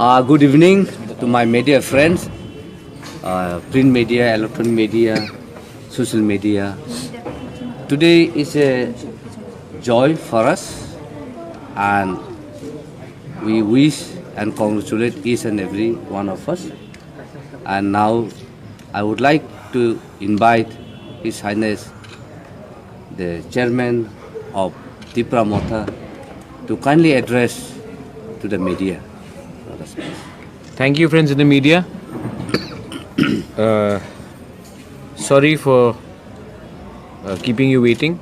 Good evening to my media friends, print media, electronic media, social media. Today is a joy for us, and we wish and congratulate each and every one of us. And now I would like to invite His Highness the Chairman of Tipra Motha to kindly address to the media. Thank you, friends in the media. Sorry for keeping you waiting.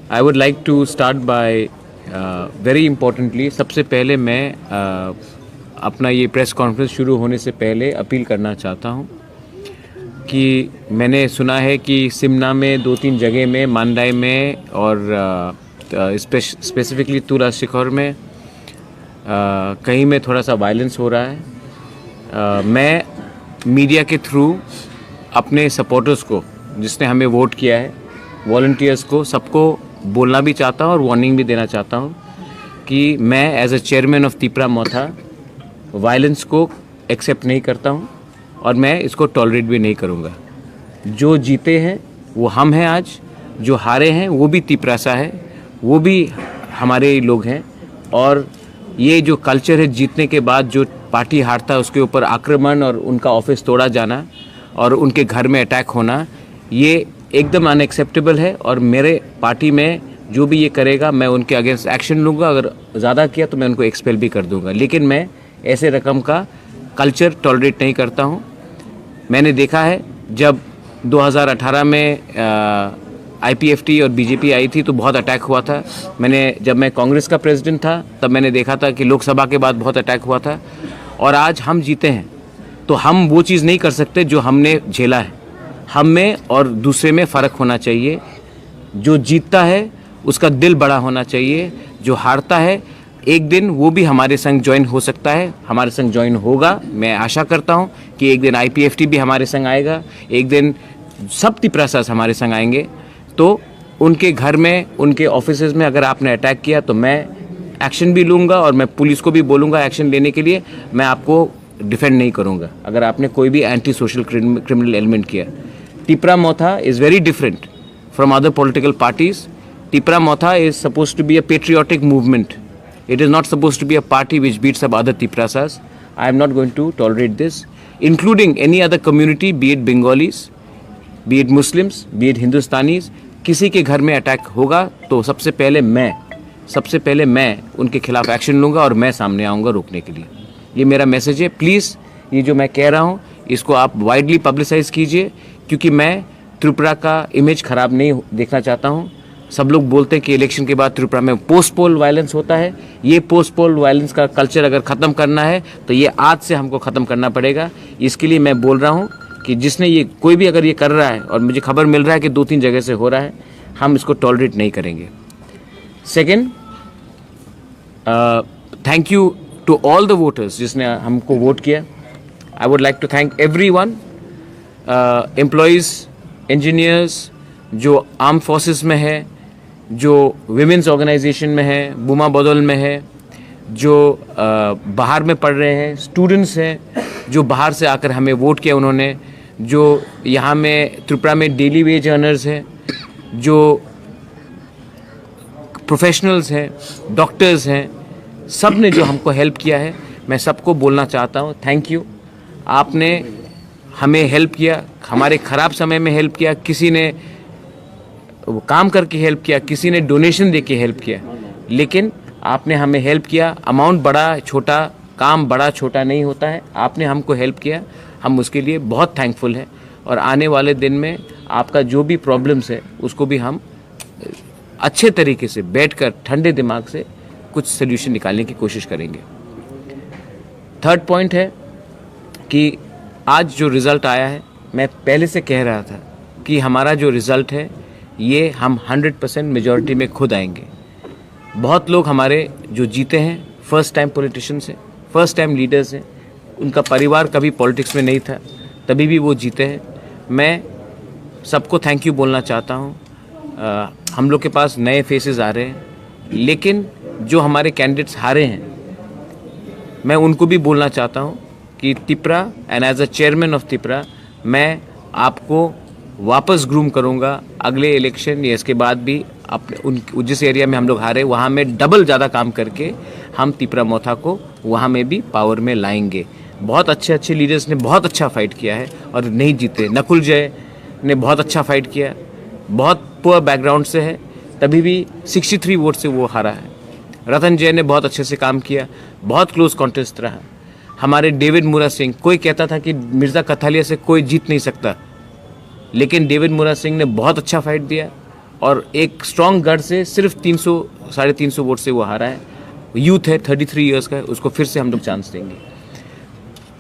I would like to start by very importantly, सबसे पहले मैं अपना ये press conference शुरू होने से पहले appeal करना चाहता हूँ कि मैंने सुना है कि सिमना में 2-3 जगह में, मांडाई में और स्पेसिफिकली तुला शिखर में कहीं में थोड़ा सा वायलेंस हो रहा है। मैं मीडिया के थ्रू अपने सपोर्टर्स को, जिसने हमें वोट किया है, वॉलंटियर्स को, सबको बोलना भी चाहता हूँ और वार्निंग भी देना चाहता हूँ कि मैं as a chairman of Tipra Motha violence को एक्सेप्ट नहीं करता हूँ और मैं इसको टॉलरेट भी नहीं करूँगा। जो जीते हैं वो हम हैं, आज जो हारे हैं वो भी तिपरासा है, वो भी हमारे लोग हैं। और ये जो कल्चर है, जीतने के बाद जो पार्टी हारता है उसके ऊपर आक्रमण और उनका ऑफिस तोड़ा जाना और उनके घर में अटैक होना, ये एकदम अनएक्सेप्टेबल है। और मेरे पार्टी में जो भी ये करेगा मैं उनके अगेंस्ट एक्शन लूँगा। अगर ज़्यादा किया तो मैं उनको एक्सपेल भी कर दूँगा, लेकिन मैं ऐसे रकम का कल्चर टॉलरेट नहीं करता हूँ। मैंने देखा है जब 2018 में IPFT और BJP आई थी तो बहुत अटैक हुआ था। जब मैं कांग्रेस का प्रेसिडेंट था तब मैंने देखा था कि लोकसभा के बाद बहुत अटैक हुआ था। और आज हम जीते हैं तो हम वो चीज़ नहीं कर सकते जो हमने झेला है। हम में और दूसरे में फ़र्क होना चाहिए। जो जीतता है उसका दिल बड़ा होना चाहिए, जो हारता है एक दिन वो भी हमारे संग ज्वाइन हो सकता है, हमारे संग ज्वाइन होगा। मैं आशा करता हूँ कि एक दिन IPFT भी हमारे संग आएगा, एक दिन सब तिपरासास हमारे संग आएंगे। तो उनके घर में, उनके ऑफिसेज में अगर आपने अटैक किया तो मैं एक्शन भी लूँगा और मैं पुलिस को भी बोलूँगा एक्शन लेने के लिए। मैं आपको डिफेंड नहीं करूँगा अगर आपने कोई भी एंटी सोशल क्रिमिनल एलिमेंट किया। Tipra Motha is very different from other political parties. Tipra Motha is suppose to be a patriotic movement. It is not supposed to be a party which beats up other Tiprasas. I am not going to tolerate this, including any other community, be it Bengalis, be it Muslims, be it Hindustanis. किसी के घर में attack होगा तो सबसे पहले मैं उनके खिलाफ एक्शन लूँगा और मैं सामने आऊँगा रोकने के लिए। ये मेरा मैसेज है। प्लीज़ ये जो मैं कह रहा हूँ इसको आप वाइडली पब्लिसाइज़ कीजिए, क्योंकि मैं त्रिपुरा का इमेज ख़राब नहीं देखना चाहता हूँ। सब लोग बोलते हैं कि इलेक्शन के बाद त्रिपुरा में पोस्ट पोल वायलेंस होता है। ये पोस्ट पोल वायलेंस का कल्चर अगर ख़त्म करना है तो ये आज से हमको ख़त्म करना पड़ेगा। इसके लिए मैं बोल रहा हूँ कि जिसने ये, कोई भी अगर ये कर रहा है, और मुझे खबर मिल रहा है कि 2-3 जगह से हो रहा है, हम इसको टॉलरेट नहीं करेंगे। Second, thank you to all the voters जिसने हमको वोट किया। I would like to thank everyone, employees, engineers जो आर्म फोर्सेस में है, जो विमेंस ऑर्गेनाइजेशन में है, बुमा बदौल में है, जो बाहर में पढ़ रहे हैं, स्टूडेंट्स हैं जो बाहर से आकर हमें वोट किया उन्होंने, जो यहाँ में त्रिपुरा में डेली वेज अर्नर्स हैं, जो प्रोफेशनल्स हैं, डॉक्टर्स हैं, सब ने जो हमको हेल्प किया है, मैं सबको बोलना चाहता हूँ थैंक यू। आपने हमें हेल्प किया, हमारे ख़राब समय में हेल्प किया, किसी ने काम करके हेल्प किया, किसी ने डोनेशन दे के हेल्प किया, लेकिन आपने हमें हेल्प किया। अमाउंट बड़ा छोटा, काम बड़ा छोटा नहीं होता है। आपने हमको हेल्प किया, हम उसके लिए बहुत थैंकफुल हैं। और आने वाले दिन में आपका जो भी प्रॉब्लम्स है उसको भी हम अच्छे तरीके से बैठकर ठंडे दिमाग से कुछ सोल्यूशन निकालने की कोशिश करेंगे। थर्ड पॉइंट है कि आज जो रिज़ल्ट आया है, मैं पहले से कह रहा था कि हमारा जो रिज़ल्ट है ये हम 100% मेजॉरिटी में खुद आएंगे। बहुत लोग हमारे जो जीते हैं फर्स्ट टाइम पॉलिटिशियंस हैं, फर्स्ट टाइम लीडर्स हैं, उनका परिवार कभी पॉलिटिक्स में नहीं था, तभी भी वो जीते हैं। मैं सबको थैंक यू बोलना चाहता हूँ। हम लोग के पास नए फेसेस आ रहे हैं, लेकिन जो हमारे कैंडिडेट्स हारे हैं मैं उनको भी बोलना चाहता हूँ कि Tipra and as a chairman of Tipra मैं आपको वापस ग्रूम करूँगा अगले इलेक्शन या इसके बाद भी अपने उन जिस एरिया में हम लोग हारे वहाँ में डबल ज़्यादा काम करके हम तिपरा मोथा को वहाँ में भी पावर में लाएंगे। बहुत अच्छे अच्छे लीडर्स ने बहुत अच्छा फाइट किया है और नहीं जीते। नकुल जय ने बहुत अच्छा फाइट किया, बहुत पुअर बैकग्राउंड से है, तभी भी 63 वोट से वो हारा है। रतन जय ने बहुत अच्छे से काम किया, बहुत क्लोज कॉन्टेस्ट रहा। हमारे डेविड मुरा सिंह, कोई कहता था कि मिर्ज़ा कथालिया से कोई जीत नहीं सकता, लेकिन डेविड मुरा सिंह ने बहुत अच्छा फाइट दिया और एक स्ट्रॉन्ग गढ़ से सिर्फ 300 साढ़े 300 वोट से वो हारा है। यूथ है, 33 इयर्स का है, उसको फिर से हम लोग चांस देंगे।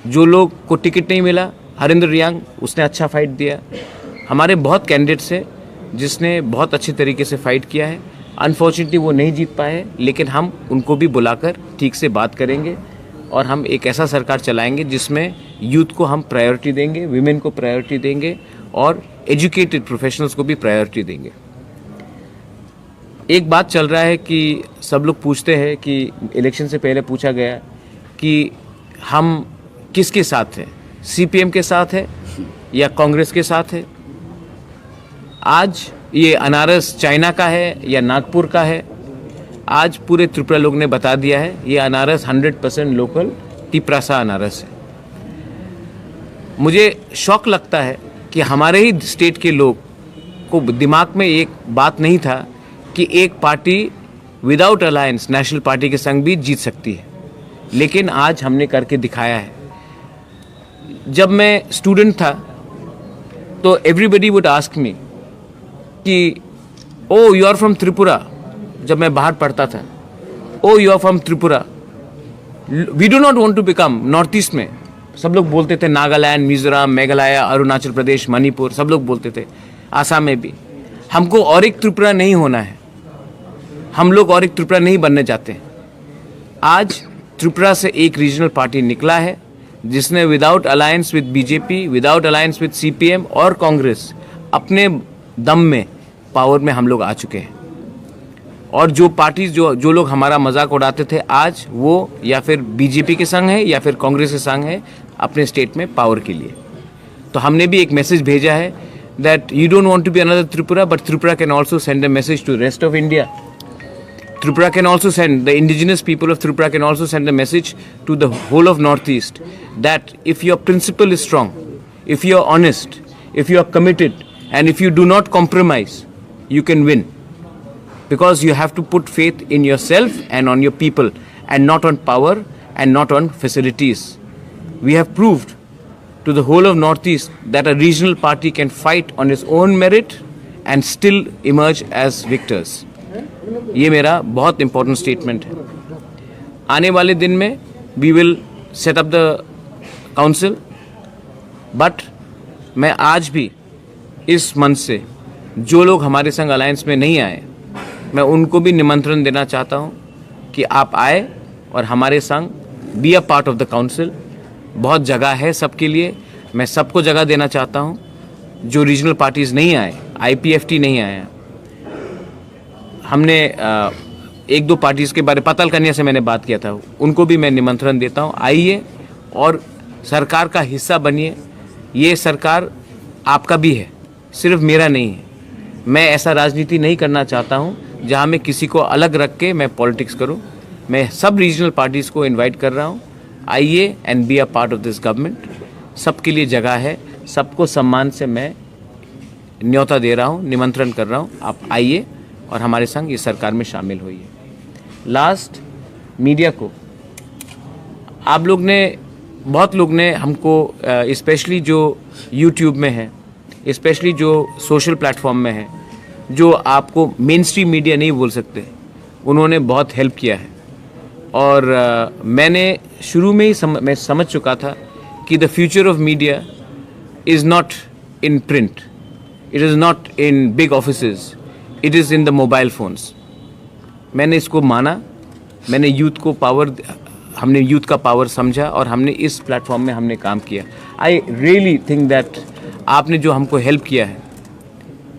जो लोग को टिकट नहीं मिला, हरिंदर रियांग, उसने अच्छा फाइट दिया। हमारे बहुत कैंडिडेट्स हैं जिसने बहुत अच्छे तरीके से फाइट किया है। अनफॉर्चुनेटली वो नहीं जीत पाए, लेकिन हम उनको भी बुलाकर ठीक से बात करेंगे और हम एक ऐसा सरकार चलाएंगे जिसमें यूथ को हम प्रायोरिटी देंगे, विमेन को प्रायोरिटी देंगे और एजुकेटेड प्रोफेशनल्स को भी प्रायोरिटी देंगे। एक बात चल रहा है कि सब लोग पूछते हैं कि इलेक्शन से पहले पूछा गया कि हम किसके साथ हैं, सीपीएम के साथ है या कांग्रेस के साथ है। आज ये अनारस चाइना का है या नागपुर का है, आज पूरे त्रिपुरा लोग ने बता दिया है ये अनारस 100% लोकल तिपरासा अनारस है। मुझे शौक लगता है कि हमारे ही स्टेट के लोग को दिमाग में एक बात नहीं था कि एक party without alliance national party के संग भी जीत सकती है, लेकिन आज हमने करके दिखाया है। जब मैं स्टूडेंट था तो एवरीबडी वुड आस्क मी कि oh you are from Tripura. जब मैं बाहर पढ़ता था, oh you are from Tripura, we do not want to become North East में। सब लोग बोलते थे नागालैंड, मिजोरम, मेघालय, अरुणाचल प्रदेश, मणिपुर, सब लोग बोलते थे, आसाम में भी। हमको और एक त्रिपुरा नहीं होना है, हम लोग और एक त्रिपुरा नहीं बनने चाहते। आज त्रिपुरा से एक रीजनल पार्टी निकला है जिसने without alliance with BJP, without alliance with CPM और कांग्रेस अपने दम में पावर में हम लोग आ चुके हैं। और जो पार्टी जो लोग हमारा मजाक उड़ाते थे, आज वो या फिर बीजेपी के संग है या फिर कांग्रेस के संग है अपने स्टेट में पावर के लिए। तो हमने भी एक मैसेज भेजा है that you don't want to be another Tripura, but Tripura can also send a message to rest of India. Tripura can also send, the indigenous people of Tripura can also send a message to the whole of Northeast that if your principle is strong, if you are honest, if you are committed, and if you do not compromise, you can win. Because you have to put faith in yourself and on your people, and not on power and not on facilities. We have proved to the whole of Northeast that a regional party can fight on its own merit and still emerge as victors. ये मेरा बहुत important statement है। आने वाले दिन में we will set up the council, but मैं आज भी इस मंच से जो लोग हमारे संग अलायंस में नहीं आए, मैं उनको भी निमंत्रण देना चाहता हूं कि आप आए और हमारे संग be a part of the council. बहुत जगह है सबके लिए, मैं सबको जगह देना चाहता हूं। जो रीजनल पार्टीज़ नहीं आए, IPFT नहीं आए, हमने एक दो पार्टीज़ के बारे पाताल कन्या से मैंने बात किया था, उनको भी मैं निमंत्रण देता हूँ, आइए और सरकार का हिस्सा बनिए। ये सरकार आपका भी है, सिर्फ मेरा नहीं है। मैं ऐसा राजनीति नहीं करना चाहता हूँ जहाँ मैं किसी को अलग रख के मैं पॉलिटिक्स करूँ। मैं सब रीजनल पार्टीज़ को इनवाइट कर रहा हूँ, आइए and be a part of this government. सबके लिए जगह है, सबको सम्मान से मैं न्योता दे रहा हूँ, निमंत्रण कर रहा हूँ, आप आइए और हमारे संग इस सरकार में शामिल होइए। लास्ट, मीडिया को आप लोग ने, बहुत लोग ने हमको स्पेशली जो यूट्यूब में है, स्पेशली जो सोशल प्लेटफॉर्म में है, जो आपको मेन स्ट्रीम मीडिया नहीं बोल सकते, उन्होंने बहुत हेल्प किया है। और मैंने शुरू में ही मैं समझ चुका था कि the future of media is not in print, it is not in big offices, it is in the mobile phones. मैंने इसको माना, मैंने यूथ को पावर, हमने यूथ का पावर समझा और हमने इस प्लेटफॉर्म में हमने काम किया। आई रियली थिंक दैट आपने जो हमको हेल्प किया है,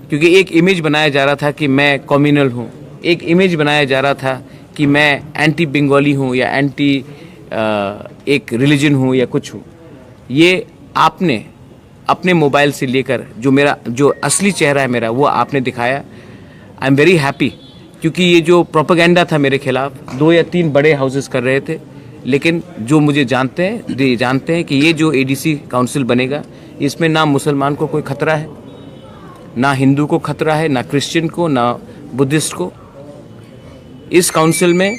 क्योंकि एक इमेज बनाया जा रहा था कि मैं कम्युनल हूँ, एक इमेज बनाया जा रहा था कि मैं एंटी बंगाली हूँ या एंटी एक रिलीजन हूँ या कुछ हूँ, ये आपने अपने मोबाइल से लेकर जो असली चेहरा है मेरा वो आपने दिखाया। आई एम वेरी हैप्पी, क्योंकि ये जो प्रोपेगेंडा था मेरे खिलाफ 2 या 3 बड़े हाउसेस कर रहे थे, लेकिन जो मुझे जानते हैं कि ये जो एडीसी काउंसिल बनेगा, इसमें ना मुसलमान को कोई खतरा है, ना हिंदू को खतरा है, ना क्रिश्चियन को, ना बुद्धिस्ट को। इस काउंसिल में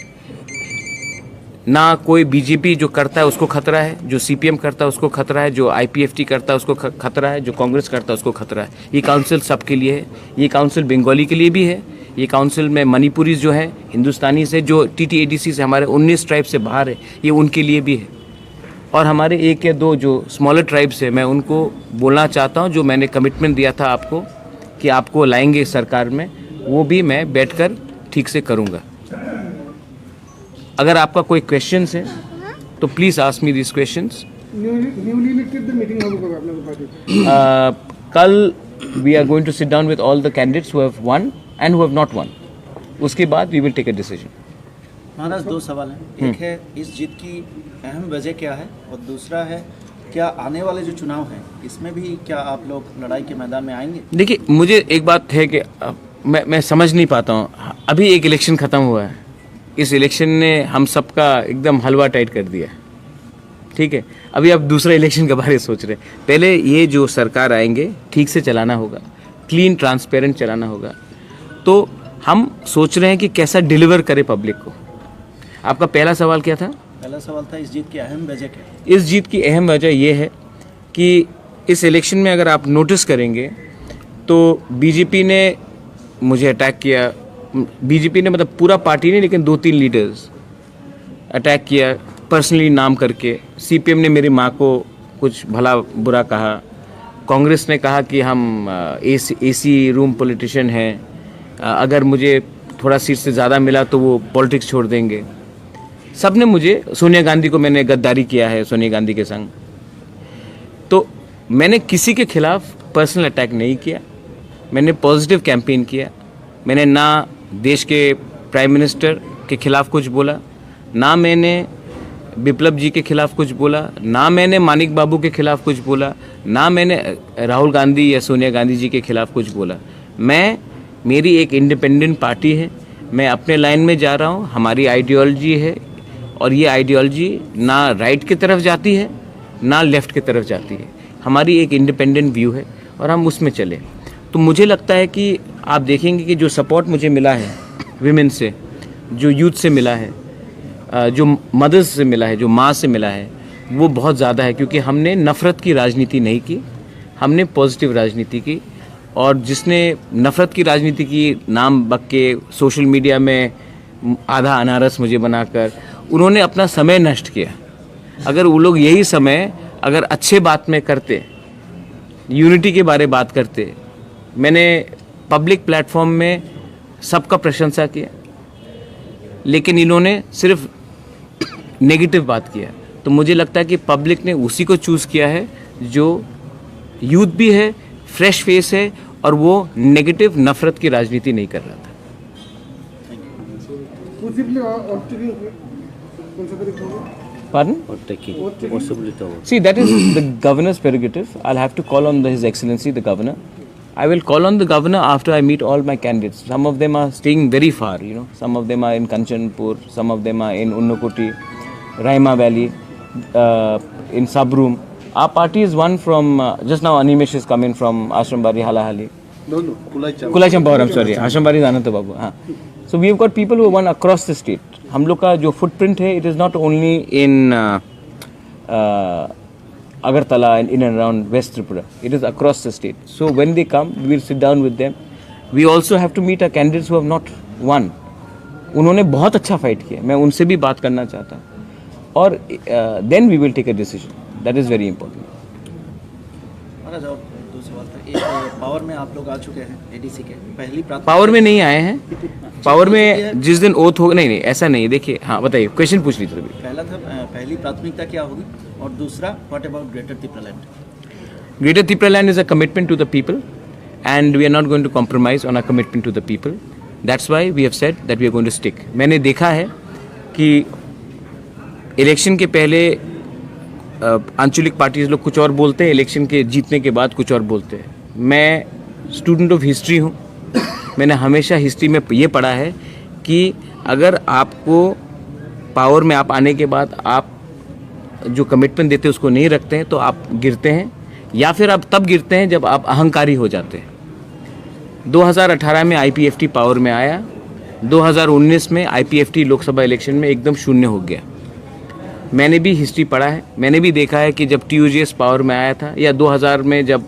ना कोई बीजेपी जो करता है उसको खतरा है, जो सीपीएम करता है उसको खतरा है, जो आईपीएफटी करता है उसको खतरा है, जो कांग्रेस करता है उसको खतरा है। ये काउंसिल सबके लिए है। ये काउंसिल बंगाली के लिए भी है। ये काउंसिल में मणिपुरी जो है, हिंदुस्तानी से, जो टीटीएडीसी से हमारे 19 ट्राइब से बाहर है, ये उनके लिए भी है। और हमारे 1 या 2 जो स्मॉलर ट्राइब्स है, मैं उनको बोलना चाहता हूँ, जो मैंने कमिटमेंट दिया था आपको कि आपको लाएंगे सरकार में, वो भी मैं बैठकर ठीक से करूँगा। अगर आपका कोई क्वेश्चंस है तो please ask me this questions. कल we are going to sit down with all the candidates who have won and who have not won. उसके बाद we will take a decision. महाराज 2 सवाल हैं। एक है, इस जीत की अहम वजह क्या है, और दूसरा है, क्या आने वाले जो चुनाव हैं इसमें भी क्या आप लोग लड़ाई के मैदान में आएंगे? देखिए, मुझे एक बात है कि मैं समझ नहीं पाता हूँ। अभी एक इलेक्शन ख़त्म हुआ है, इस इलेक्शन ने हम सबका एकदम हलवा टाइट कर दिया, ठीक है। अभी आप दूसरा इलेक्शन के बारे में सोच रहे हैं। पहले ये जो सरकार आएंगे ठीक से चलाना होगा, क्लीन ट्रांसपेरेंट चलाना होगा। तो हम सोच रहे हैं कि कैसा डिलीवर करे पब्लिक को। आपका पहला सवाल क्या था? पहला सवाल था, इस जीत की अहम वजह क्या है? इस जीत की अहम वजह यह है कि इस इलेक्शन में अगर आप नोटिस करेंगे तो बीजेपी ने मुझे अटैक किया। बीजेपी ने, मतलब पूरा पार्टी नहीं, लेकिन 2-3 लीडर्स अटैक किया पर्सनली नाम करके। सीपीएम ने मेरी माँ को कुछ भला बुरा कहा। कांग्रेस ने कहा कि हम एसी रूम पॉलिटिशियन हैं, अगर मुझे थोड़ा सीट से ज़्यादा मिला तो वो पॉलिटिक्स छोड़ देंगे। सब ने मुझे, सोनिया गांधी को मैंने गद्दारी किया है सोनिया गांधी के संग। तो मैंने किसी के खिलाफ पर्सनल अटैक नहीं किया, मैंने पॉजिटिव कैंपेन किया। मैंने ना देश के प्राइम मिनिस्टर के खिलाफ कुछ बोला, ना मैंने विप्लव जी के खिलाफ कुछ बोला, ना मैंने मानिक बाबू के खिलाफ कुछ बोला, ना मैंने राहुल गांधी या सोनिया गांधी जी के खिलाफ कुछ बोला। मेरी एक इंडिपेंडेंट पार्टी है, मैं अपने लाइन में जा रहा हूँ, हमारी आइडियोलॉजी है, और ये आइडियोलॉजी ना राइट की तरफ जाती है ना लेफ़्ट की तरफ जाती है। हमारी एक इंडिपेंडेंट व्यू है और हम उसमें चले। तो मुझे लगता है कि आप देखेंगे कि जो सपोर्ट मुझे मिला है विमेन से, जो यूथ से मिला है, जो मदर्स से मिला है, जो माँ से मिला है, वो बहुत ज़्यादा है। क्योंकि हमने नफ़रत की राजनीति नहीं की, हमने पॉजिटिव राजनीति की। और जिसने नफ़रत की राजनीति की, नाम बक के सोशल मीडिया में आधा अनारस मुझे बनाकर, उन्होंने अपना समय नष्ट किया। अगर वो लोग यही समय अगर अच्छे बात में करते, यूनिटी के बारे बात करते, मैंने पब्लिक प्लेटफॉर्म में सबका प्रशंसा किया, लेकिन इन्होंने सिर्फ नेगेटिव बात किया। तो मुझे लगता है कि पब्लिक ने उसी को चूज़ किया है जो यूथ भी है, फ्रेश फेस है, और वो नेगेटिव नफ़रत की राजनीति नहीं कर रहा था। Pardon? Or taking possibility of See, that is the governor's prerogative. I'll have to call on His Excellency the Governor. I will call on the Governor after I meet all my candidates. Some of them are staying very far, you know. Some of them are in Kanchanpur, some of them are in Unnakoti, Raima Valley, in Sabroom. Our party is one from, just now Animesh is coming from Ashrambari, Halahali. No, Kulaicham, I'm sorry. Ashrambari is Ananta Babu. हाँ. So we've got people who won across the state. हम लोग का जो footprint है, it is not only in Agartala and in and around West Tripura. It is across the state. So when they come, we will sit down with them. We also have to meet our candidates who have not won. उन्होंने बहुत अच्छा fight किया, मैं उनसे भी बात करना चाहता हूँ। और then we will take a decision. That is very important. महाराज, और 2 सवाल था। एक, पावर में आप लोग आ चुके हैं एडीसी के, पहली प्राथमिकता पावर में नहीं आए हैं। पावर में जिस दिन ओथ होगा, नहीं ऐसा नहीं। देखिए, हाँ बताइए, क्वेश्चन पूछ लीजिए। पहला था, पहली प्राथमिकता क्या होगी, और दूसरा, what about Greater Tipraland? Greater Tipraland is a commitment to the people, and we are not going to compromise on our commitment to the people. That's why we have said that we are going to stick. मैंने देखा है कि election के पहले आंचलिक parties लोग कुछ और बोलते हैं, इलेक्शन के जीतने के बाद कुछ और बोलते हैं। मैं स्टूडेंट ऑफ हिस्ट्री हूँ। मैंने हमेशा हिस्ट्री में ये पढ़ा है कि अगर आपको पावर में आप आने के बाद आप जो कमिटमेंट देते हैं उसको नहीं रखते हैं तो आप गिरते हैं, या फिर आप तब गिरते हैं जब आप अहंकारी हो जाते हैं। 2018 में आईपीएफटी पावर में आया, 2019 में आईपीएफटी लोकसभा इलेक्शन में एकदम शून्य हो गया। मैंने भी हिस्ट्री पढ़ा है, मैंने भी देखा है कि जब टीयूजेएस पावर में आया था या 2000 में जब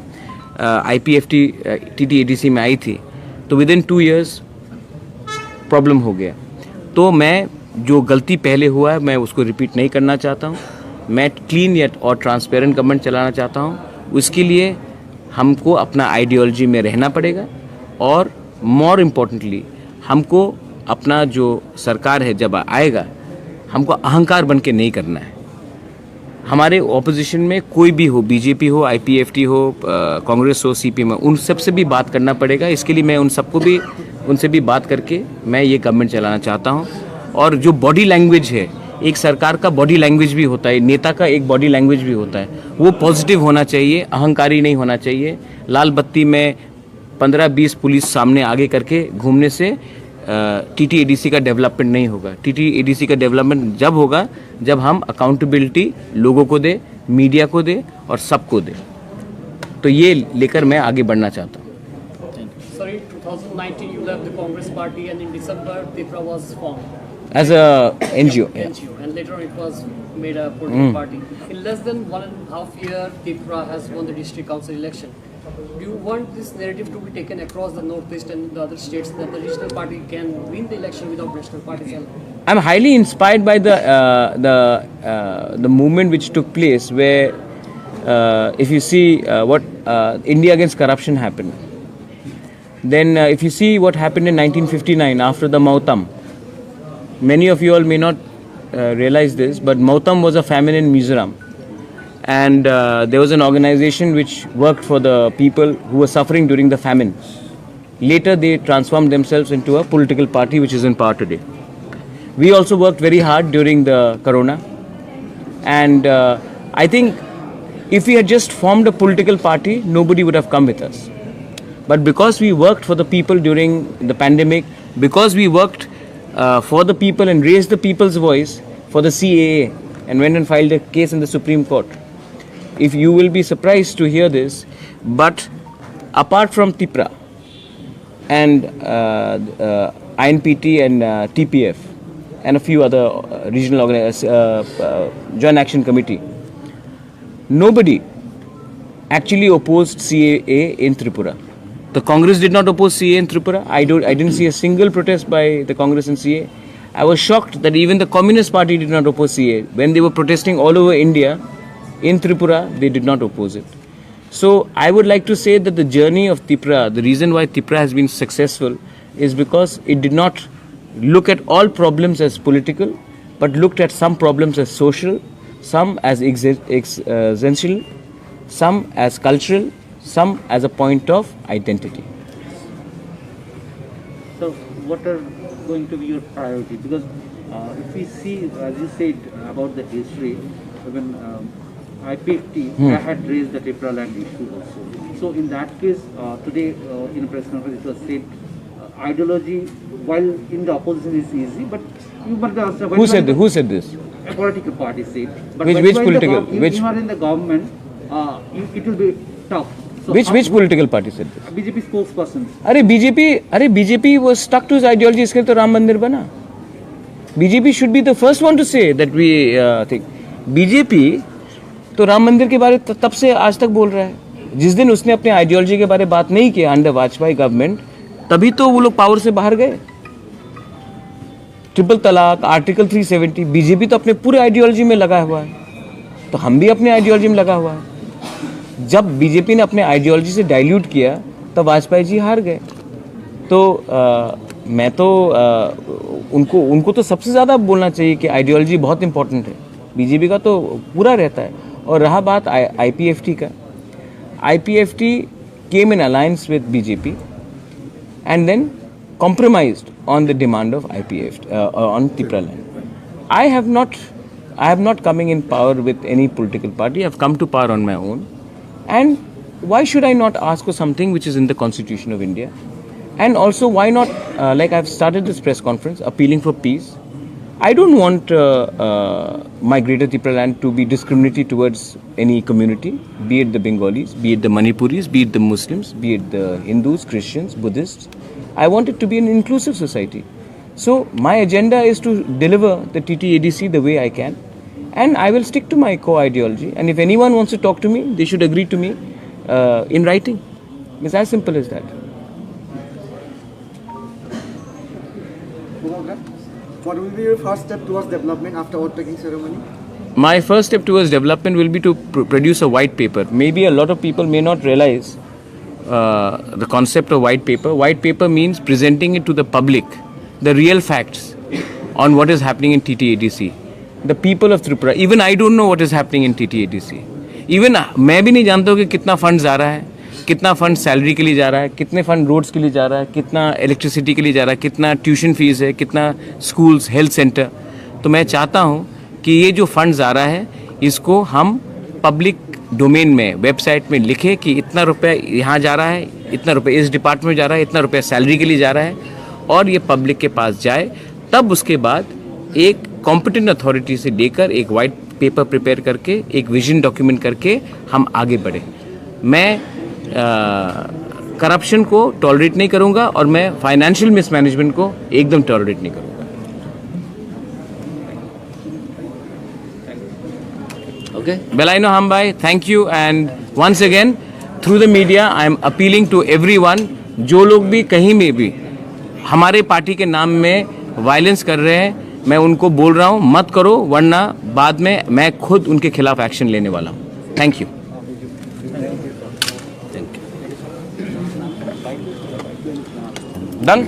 आईपीएफटी टीटीएडीसी में आई थी तो विद इन 2 इयर्स प्रॉब्लम हो गया। तो मैं जो गलती पहले हुआ है मैं उसको रिपीट नहीं करना चाहता हूँ। मैं क्लीन येट और ट्रांसपेरेंट गवर्नमेंट चलाना चाहता हूँ। उसके लिए हमको अपना आइडियोलॉजी में रहना पड़ेगा और मोर इम्पोर्टेंटली हमको अपना जो सरकार है जब आएगा हमको अहंकार बन के नहीं करना है। हमारे ऑपोजिशन में कोई भी हो, बीजेपी हो, आईपीएफटी हो, कांग्रेस हो, सीपीएम हो, उन सब से भी बात करना पड़ेगा। इसके लिए मैं उनसे भी बात करके मैं ये गवर्नमेंट चलाना चाहता हूँ। और जो बॉडी लैंग्वेज है, एक सरकार का बॉडी लैंग्वेज भी होता है, नेता का एक बॉडी लैंग्वेज भी होता है, वो पॉजिटिव होना चाहिए, अहंकारी नहीं होना चाहिए। लाल बत्ती में 15-20 पुलिस सामने आगे करके घूमने से टीटीएडीसी का डेवलपमेंट नहीं होगा। टीटीएडीसी का डेवलपमेंट जब होगा जब हम अकाउंटेबिलिटी लोगों को दे, मीडिया को दे और सबको दे। तो ये लेकर मैं आगे बढ़ना चाहता हूँ। Sir, in 2019 you left the Congress party and in December TIPRA was formed As a NGO. Yeah. NGO, and later it was made a political party. In less than 1.5 years, TIPRA has won the district council election. Do you want this narrative to be taken across the northeast and the other states that the regional party can win the election without national party's help? I'm highly inspired by the movement which took place, where if you see what India Against Corruption happened, then if you see what happened in 1959 after the Mautam, many of you all may not realize this, but Mautam was a famine in Mizoram, and there was an organization which worked for the people who were suffering during the famine. Later they transformed themselves into a political party which is in power today. We also worked very hard during the corona, and I think if we had just formed a political party, nobody would have come with us. But because we worked for the people during the pandemic, because we worked for the people and raised the people's voice for the CAA and went and filed a case in the Supreme Court. If you will be surprised to hear this, but apart from TIPRA and INPT and TPF and a few other regional Joint Action Committee, nobody actually opposed CAA in Tripura. The Congress did not oppose CAA in Tripura. I didn't see a single protest by the Congress and CAA. I was shocked that even the Communist Party did not oppose CAA. When they were protesting all over India, in Tripura, they did not oppose it. So I would like to say that the journey of TIPRA, the reason why TIPRA has been successful is because it did not look at all problems as political, but looked at some problems as social, some as existential, some as cultural, some as a point of identity. So what are going to be your priorities? Because if we see, as you said about the history, when IPFT had raised the TIPRA land issue also. So in that case, today in a press conference it was said, ideology, while in the opposition is easy, but you must ask Who said this? A political party said. But Which political? If you are in the government, it will be tough. So Which political party said this? BJP spokesperson. BJP was stuck to his ideology. इसके लिए तो राम मंदिर बना. BJP should be the first one to say that we think. BJP तो राम मंदिर के बारे तब से आज तक बोल रहा है. जिस दिन उसने अपने आइडियोलॉजी के बारे में बात नहीं किया अंडर वाजपेयी गवर्नमेंट, तभी तो वो लोग पावर से बाहर गए. ट्रिपल तलाक, आर्टिकल 370, बीजेपी तो अपने पूरे आइडियोलॉजी में लगा हुआ है, तो हम भी अपने आइडियोलॉजी में लगा हुआ है. जब बीजेपी ने अपने आइडियोलॉजी से डाइल्यूट किया तब वाजपेयी जी हार गए. तो मैं तो उनको तो सबसे ज़्यादा बोलना चाहिए कि आइडियोलॉजी बहुत इंपॉर्टेंट है. बीजेपी का तो पूरा रहता है. और रहा बात आईपीएफटी का, IPFT came in alliance with BJP and then compromised on the demand of IPF on TIPRA land. I have not I am not coming in power with any political party. I have come to power on my own. And why should I not ask for something which is in the Constitution of India? And also, why not, like I've started this press conference, appealing for peace. I don't want my Greater Tripura land to be discriminatory towards any community, be it the Bengalis, be it the Manipuris, be it the Muslims, be it the Hindus, Christians, Buddhists. I want it to be an inclusive society. So my agenda is to deliver the TTADC the way I can, and I will stick to my core ideology. And if anyone wants to talk to me, they should agree to me in writing. It's as simple as that. What will be your first step towards development after oath-taking ceremony? My first step towards development will be to produce a white paper. Maybe a lot of people may not realize the concept of white paper. White paper means presenting it to the public, the real facts on what is happening in TTADC. The people of Tripura, even I don't know what is happening in TTADC. Even मैं भी नहीं जानता हूँ कि कितना fund जा रहा है, कितना फंड सैलरी के लिए जा रहा है, कितने फंड रोड्स के लिए जा रहा है, कितना इलेक्ट्रिसिटी के लिए जा रहा है, कितना ट्यूशन फीस है, कितना स्कूल्स, हेल्थ सेंटर. तो मैं चाहता हूँ कि ये जो फंड्स आ रहा है इसको हम पब्लिक डोमेन में वेबसाइट में लिखे कि इतना रुपये यहाँ जा रहा है, इतना रुपये इस डिपार्टमेंट में जा रहा है, इतना रुपये सैलरी के लिए जा रहा है, और ये पब्लिक के पास जाए. तब उसके बाद एक कॉम्पिटेंट अथॉरिटी से लेकर एक वाइट पेपर प्रिपेयर करके, एक विजन डॉक्यूमेंट करके हम आगे बढ़े. मैं करप्शन को टॉलरेट नहीं करूंगा और मैं फाइनेंशियल मिसमैनेजमेंट को एकदम टॉलरेट नहीं करूंगा. Okay? Belaino Hambai, thank you, and once again through the media I am appealing to everyone. जो लोग भी कहीं में भी हमारे पार्टी के नाम में वायलेंस कर रहे हैं, मैं उनको बोल रहा हूँ मत करो, वरना बाद में मैं खुद उनके खिलाफ एक्शन लेने वाला हूँ. Thank you. Done?